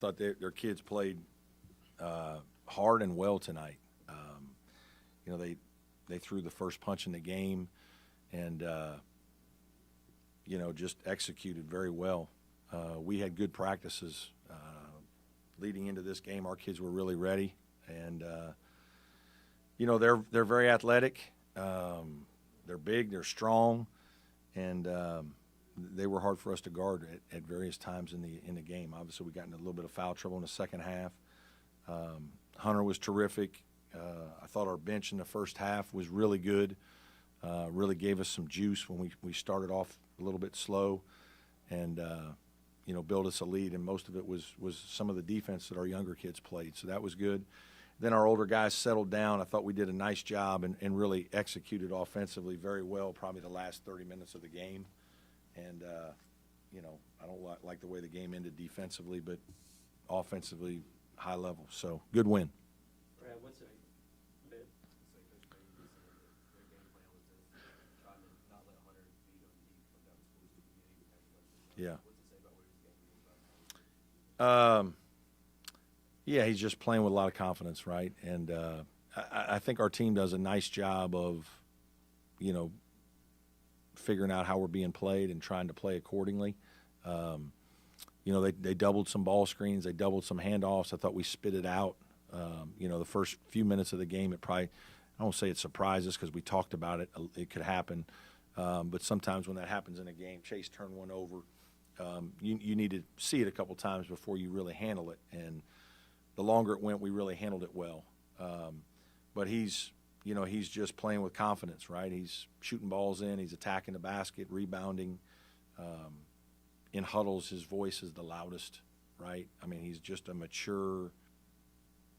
Thought their kids played hard and well tonight. They threw the first punch in the game, and just executed very well. We had good practices leading into this game. Our kids were really ready, and they're very athletic. They're big, they're strong, and they were hard for us to guard at various times in the game. Obviously, we got into a little bit of foul trouble in the second half. Hunter was terrific. I thought our bench in the first half was really good. Really gave us some juice when we started off a little bit slow, and built us a lead. And most of it was some of the defense that our younger kids played, so that was good. Then our older guys settled down. I thought we did a nice job and really executed offensively very well, probably the last 30 minutes of the game. And, I don't like the way the game ended defensively, but offensively, high level. So, good win. Brad, what's it? Yeah. What's it say about where he's getting? Yeah, he's just playing with a lot of confidence, right? And I think our team does a nice job of, figuring out how we're being played and trying to play accordingly. They doubled some ball screens. They doubled some handoffs. I thought we spit it out. The first few minutes of the game, I won't say it surprised us because we talked about it. It could happen. But sometimes when that happens in a game, Chase turned one over. You need to see it a couple times before you really handle it. And the longer it went, we really handled it well. But he's just playing with confidence, right? He's shooting balls in. He's attacking the basket, rebounding. In huddles, his voice is the loudest, right? I mean, he's just a mature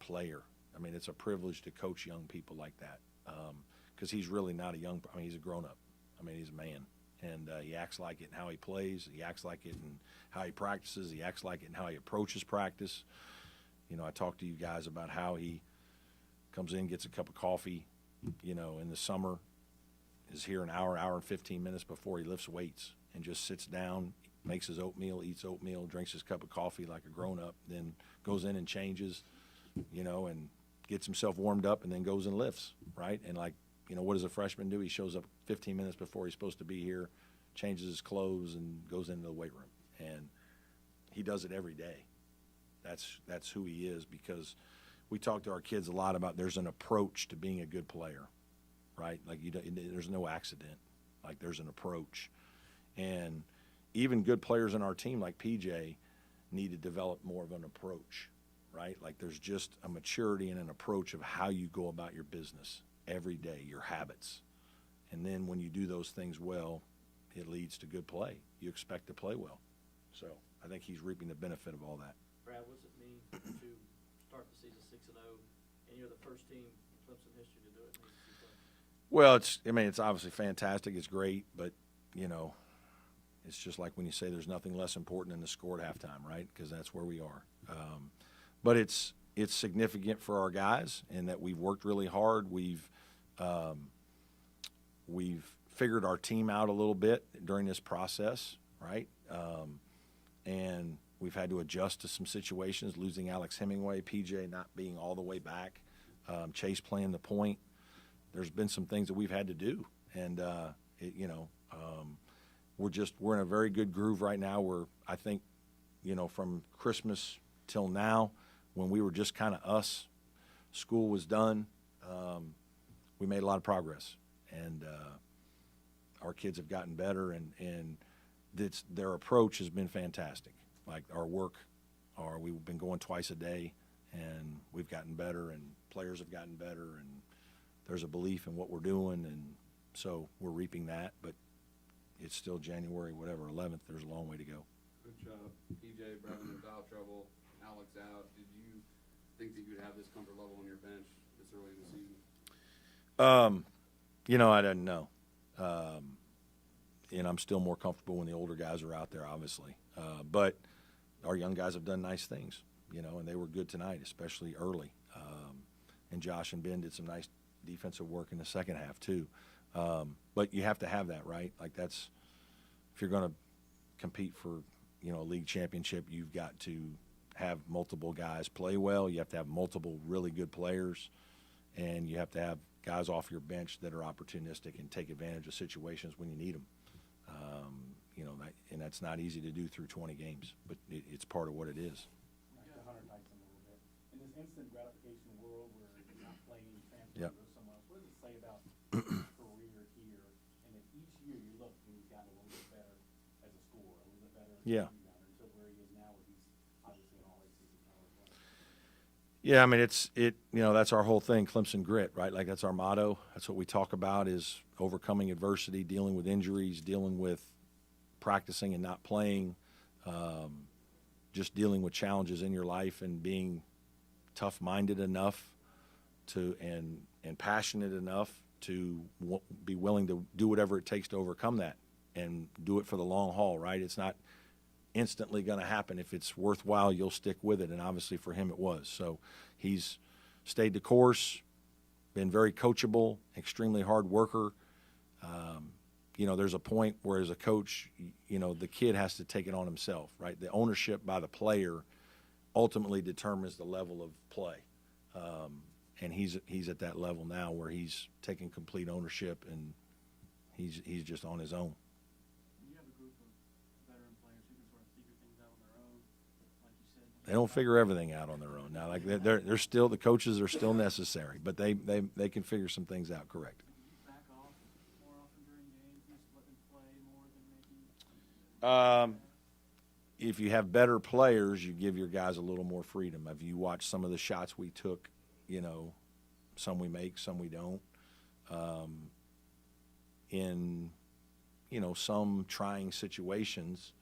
player. I mean, it's a privilege to coach young people like that because he's really not a young – I mean, he's a grown-up. I mean, he's a man. And he acts like it in how he plays. He acts like it in how he practices. He acts like it in how he approaches practice. I talked to you guys about how he comes in, gets a cup of coffee, in the summer, is here an hour and 15 minutes before he lifts weights and just sits down, makes his oatmeal, eats oatmeal, drinks his cup of coffee like a grown-up, then goes in and changes, and gets himself warmed up and then goes and lifts, right? And what does a freshman do? He shows up 15 minutes before he's supposed to be here, changes his clothes, and goes into the weight room. And he does it every day. That's who he is, because we talk to our kids a lot about there's an approach to being a good player, right? There's no accident. There's an approach. And even good players in our team like PJ need to develop more of an approach, right? There's just a maturity and an approach of how you go about your business every day, your habits. And then when you do those things well, it leads to good play. You expect to play well. So I think he's reaping the benefit of all that. Brad, what's it mean to start the season 6-0, and you're the first team in Clemson history to do it? Well, it's obviously fantastic. It's great, but, it's just like when you say there's nothing less important than the score at halftime, right? Because that's where we are. But it's significant for our guys in that we've worked really hard. We've figured our team out a little bit during this process, right? And we've had to adjust to some situations, losing Alex Hemingway, PJ not being all the way back, Chase playing the point. There's been some things that we've had to do, and we're in a very good groove right now. We're, I think, from Christmas till now, when we were just kind of us, school was done, we made a lot of progress, and our kids have gotten better, and their approach has been fantastic. Our work, we've been going twice a day, and we've gotten better, and players have gotten better, and there's a belief in what we're doing, and so we're reaping that. But it's still January, 11th. There's a long way to go. Coach, PJ, Brownell in foul trouble, Alex out. Did you think that you'd have this comfort level on your bench this early in the season? I didn't know. And I'm still more comfortable when the older guys are out there, obviously. But our young guys have done nice things, and they were good tonight, especially early. And Josh and Ben did some nice defensive work in the second half too. But you have to have that, right? That's if you're going to compete for, a league championship, you've got to have multiple guys play well. You have to have multiple really good players, and you have to have guys off your bench that are opportunistic and take advantage of situations when you need them. And that's not easy to do through 20 games, but it's part of what it is. The Hunter types in a little bit. In this instant gratification world where you're not playing, transferring, Yep. to go somewhere else, what does it say about your career here? And if each year you look and he's gotten a little bit better as a scorer, a little bit better as a Yeah. rebounder, until where he is now, where he's obviously an all-ACC caliber player. Yeah, I mean, that's our whole thing, Clemson grit, right? Like, that's our motto. That's what we talk about, is overcoming adversity, dealing with injuries, dealing with practicing and not playing, just dealing with challenges in your life and being tough-minded enough to and passionate enough to be willing to do whatever it takes to overcome that and do it for the long haul, right? It's not instantly going to happen. If it's worthwhile, you'll stick with it, and obviously for him it was. So he's stayed the course, been very coachable, extremely hard worker. There's a point where, as a coach, the kid has to take it on himself, right? The ownership by the player ultimately determines the level of play. And he's at that level now where he's taking complete ownership, and he's just on his own. You have a group of veteran players who can sort of figure things out on their own, like you said. They don't figure everything out on their own now. Like, they're still, the coaches are still necessary, but they can figure some things out. Correct. Back off more often during games, just let them play more than maybe. If you have better players, you give your guys a little more freedom. If you watch some of the shots we took, some we make, some we don't. In some trying situations,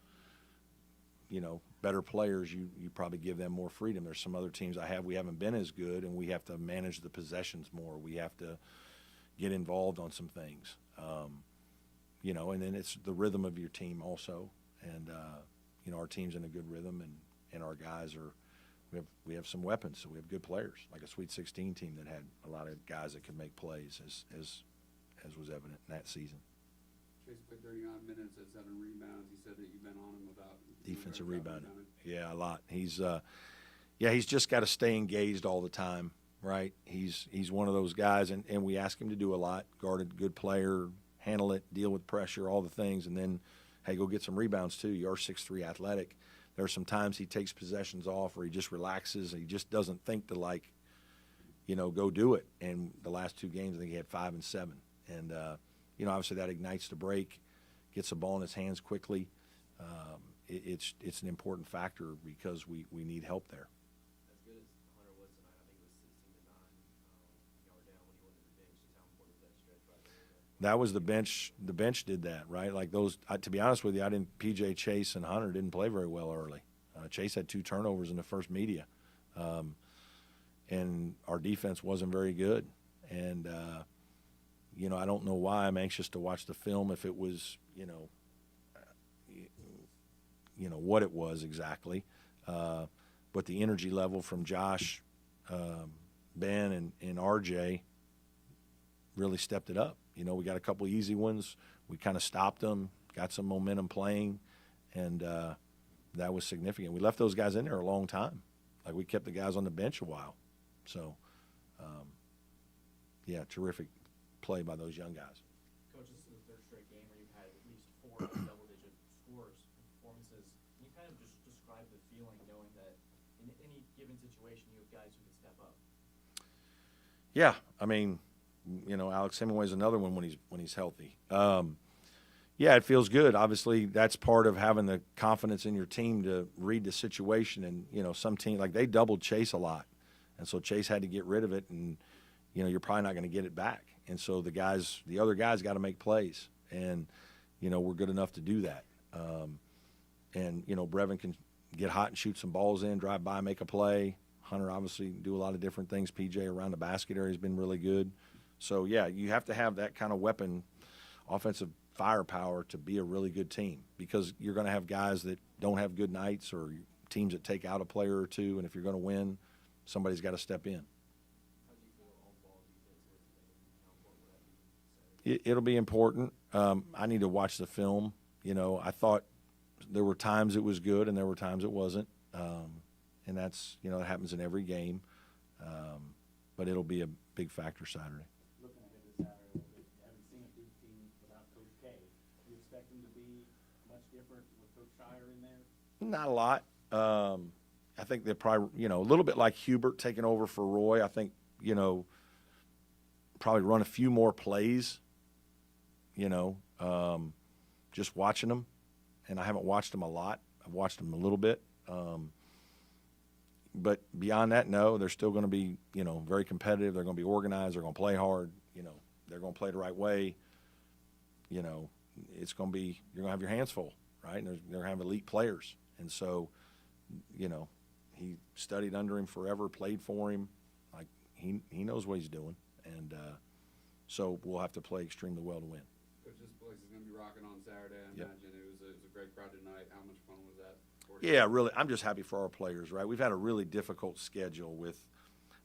better players, you probably give them more freedom. There's some other teams we haven't been as good, and we have to manage the possessions more. We have to get involved on some things, and then it's the rhythm of your team also. And, our team's in a good rhythm, and our guys we have some weapons, so we have good players, like a Sweet 16 team that had a lot of guys that could make plays, as was evident in that season. Chase played 39 minutes at 7 rebounds. He said that you've been on him about Defensive rebounding. Yeah, a lot. He's just got to stay engaged all the time, right? He's one of those guys, and we ask him to do a lot, guard a good player, handle it, deal with pressure, all the things, and then, hey, go get some rebounds too. You're 6'3" athletic. There are some times he takes possessions off, or he just relaxes, and he just doesn't think to, go do it. And the last 2 games, I think he had 5 and 7. And, obviously that ignites the break, gets the ball in his hands quickly. It's an important factor because we need help there. As good as Hunter was tonight, I think it was 16-9. Y'all were down when he went to the bench. Just how important was that stretch right there? That was the bench. The bench did that, right? Like those. To be honest with you, PJ, Chase, and Hunter didn't play very well early. Chase had 2 turnovers in the first media, and our defense wasn't very good. And I don't know why. I'm anxious to watch the film. If it was, what it was exactly, but the energy level from Josh, Ben, and RJ really stepped it up. We got a couple of easy ones. We kind of stopped them, got some momentum playing, and that was significant. We left those guys in there a long time. Like, we kept the guys on the bench a while. So, terrific play by those young guys. Coach, this is the 3rd straight game where you've had at least 4 double-digit scores and performances. Can you kind of just describe the feeling knowing that in any given situation you have guys who can step up? Yeah, I mean, Alex Hemingway's another one when he's healthy. It feels good. Obviously, that's part of having the confidence in your team to read the situation. And some team, like, they doubled Chase a lot, and so Chase had to get rid of it, and you're probably not going to get it back. And so the other guys got to make plays, and we're good enough to do that. And Brevin can get hot and shoot some balls in, drive by, make a play. Hunter obviously do a lot of different things. PJ around the basket area has been really good. So you have to have that kind of weapon, offensive firepower, to be a really good team, because you're going to have guys that don't have good nights, or teams that take out a player or two, and if you're going to win, somebody's got to step in. It'll be important. I need to watch the film. I thought there were times it was good and there were times it wasn't. and that's, you know, it happens in every game. But it'll be a big factor Saturday. Looking ahead to Saturday a little bit, you haven't seen a Duke team without Coach K. Do you expect them to be much different with Coach Shire in there? Not a lot. I think they're probably, you know, a little bit like Hubert taking over for Roy. I think, you know, probably run a few more plays, you know, just watching them. And I haven't watched them a lot. I've watched them a little bit. But beyond that, no, they're still going to be, you know, very competitive. They're going to be organized. They're going to play hard. You know, they're going to play the right way. You know, it's going to be, you're going to have your hands full, right? And they're going to have elite players. And so, you know, he studied under him forever, played for him. Like, he knows what he's doing. And so we'll have to play extremely well to win. Coach, this place is going to be rocking on Saturday, I Yep. imagine. It was a great crowd tonight. How much fun was that? Yeah, really. I'm just happy for our players, right? We've had a really difficult schedule with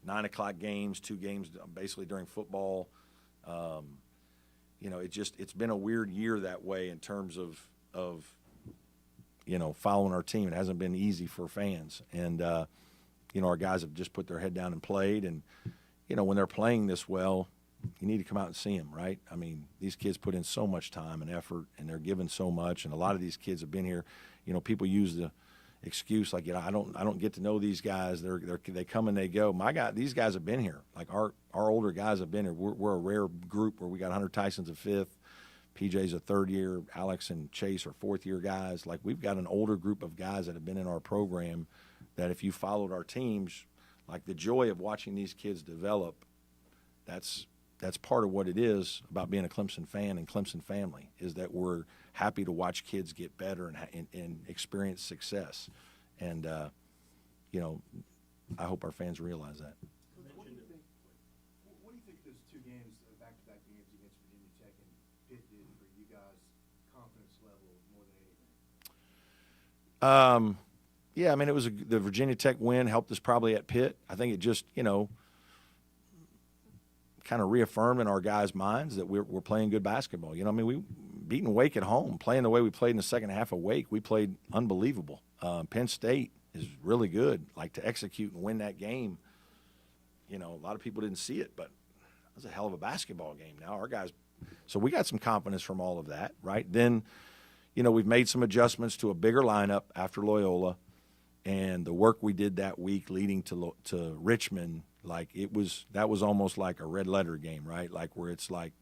9 o'clock games, 2 games basically during football. You know, it's been a weird year that way in terms of you know, following our team. It hasn't been easy for fans. And, you know, our guys have just put their head down and played. And, you know, when they're playing this well, you need to come out and see them, right? I mean, these kids put in so much time and effort, and they're giving so much. And a lot of these kids have been here. You know, people use the excuse like, you know, I don't get to know these guys. They come and they go. These guys have been here. Like our older guys have been here. We're a rare group where we got Hunter Tyson's a 5th, PJ's a 3rd year, Alex and Chase are 4th year guys. Like, we've got an older group of guys that have been in our program that if you followed our teams, like the joy of watching these kids develop, that's part of what it is about being a Clemson fan and Clemson family, is that we're happy to watch kids get better and experience success. And, you know, I hope our fans realize that. What do you think those 2 games, back-to-back games against Virginia Tech and Pitt did for you guys' confidence level more than anything? Yeah, I mean, the Virginia Tech win helped us probably at Pitt. I think it just, you know, kind of reaffirmed in our guys' minds that we're playing good basketball. You know, I mean, we beating Wake at home, playing the way we played in the second half of Wake. We played unbelievable. Penn State is really good, like, to execute and win that game. You know, a lot of people didn't see it, but it was a hell of a basketball game. Now our guys, so we got some confidence from all of that, right? Then, you know, we've made some adjustments to a bigger lineup after Loyola, and the work we did that week leading to Richmond, like, that was almost like a red letter game, right? Like, where it's like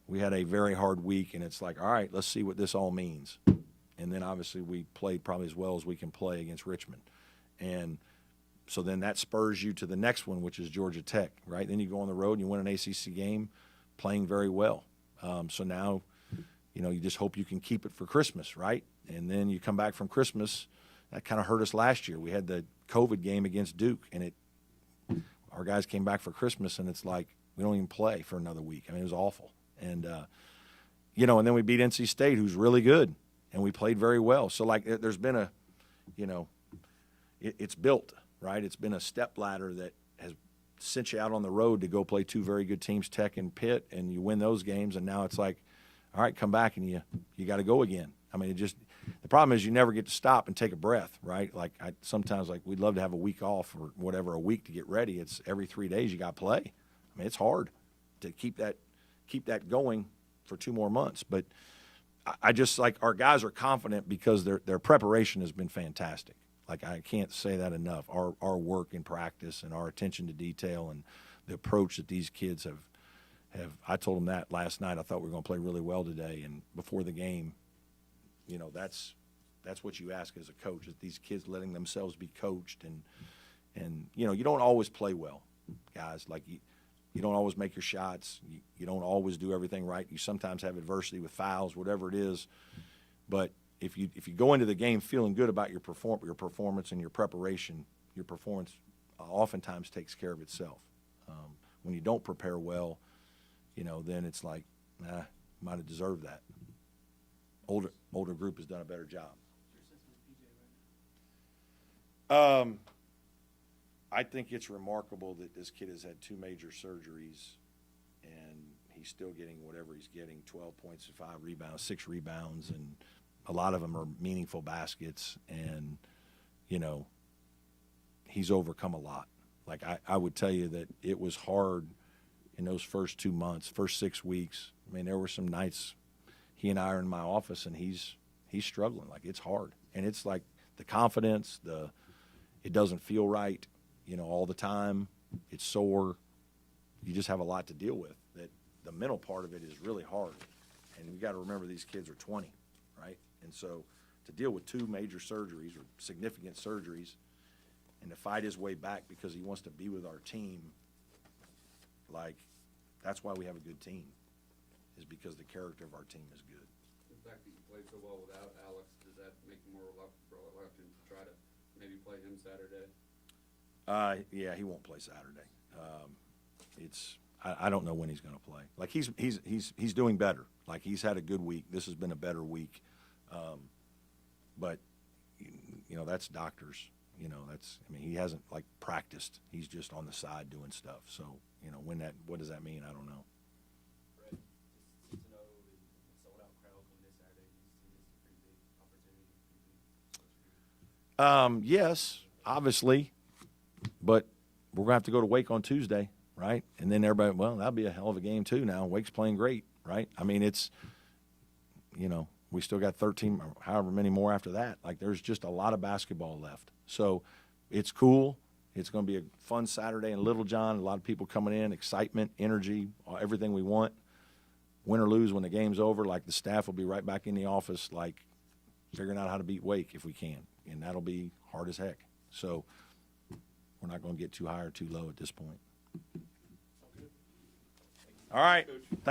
we had a very hard week, and it's like, all right, let's see what this all means. And then obviously we played probably as well as we can play against Richmond. And so then that spurs you to the next one, which is Georgia Tech, right? Then you go on the road and you win an ACC game playing very well. So now, you know, you just hope you can keep it for Christmas, right? And then you come back from Christmas. That kind of hurt us last year. We had the COVID game against Duke, and our guys came back for Christmas, and it's like we don't even play for another week. I mean, it was awful. And, you know, and then we beat NC State, who's really good, and we played very well. So, like, there's been a, you know, it's built, right? It's been a step ladder that has sent you out on the road to go play 2 very good teams, Tech and Pitt, and you win those games, and now it's like, all right, come back, and you got to go again. I mean, the problem is you never get to stop and take a breath, right? Like, sometimes, like, we'd love to have a week off or whatever, a week to get ready. It's every 3 days you got to play. I mean, it's hard to keep that going for 2 more months. But I just, like, our guys are confident because their preparation has been fantastic. Like, I can't say that enough. Our work in practice and our attention to detail and the approach that these kids have I told them that last night. I thought we were going to play really well today, and before the game, you know, that's what you ask as a coach, is these kids letting themselves be coached. And you know, you don't always play well, guys. Like, you don't always make your shots. You don't always do everything right. You sometimes have adversity with fouls, whatever it is. But if you go into the game feeling good about your performance and your preparation, your performance oftentimes takes care of itself. When you don't prepare well, you know, then it's like, might have deserved that. Older group has done a better job. I think it's remarkable that this kid has had 2 major surgeries, and he's still getting whatever he's getting, 12 points, 5 rebounds, 6 rebounds, and a lot of them are meaningful baskets. And, you know, he's overcome a lot. Like I would tell you that it was hard in those first 2 months, first 6 weeks. I mean, there were some nights he and I are in my office and he's struggling. Like, it's hard. And it's like the confidence, it doesn't feel right, all the time. It's sore. You just have a lot to deal with. That the mental part of it is really hard. And you got to remember these kids are 20, right? And so to deal with 2 major surgeries or significant surgeries and to fight his way back because he wants to be with our team, like, that's why we have a good team, is because the character of our team is good. The fact that you played so well without Alex, does that make you more reluctant to try to maybe play him Saturday? Yeah, he won't play Saturday. I don't know when he's going to play. Like, he's doing better. Like, he's had a good week. This has been a better week. But that's doctors. He hasn't like practiced. He's just on the side doing stuff. So, what does that mean? I don't know. Brett, just to know the sold-out crowd coming this Saturday, do you see this as a pretty big opportunity, pretty big? Yes, obviously, but we're going to have to go to Wake on Tuesday, right? And then everybody, well, that'll be a hell of a game too now. Wake's playing great, right? I mean, it's, we still got 13, or however many more after that. Like, there's just a lot of basketball left. So it's cool. It's going to be a fun Saturday in Little John. A lot of people coming in, excitement, energy, everything we want. Win or lose, when the game's over, like, the staff will be right back in the office, like, figuring out how to beat Wake if we can. And that'll be hard as heck. So we're not going to get too high or too low at this point. All right.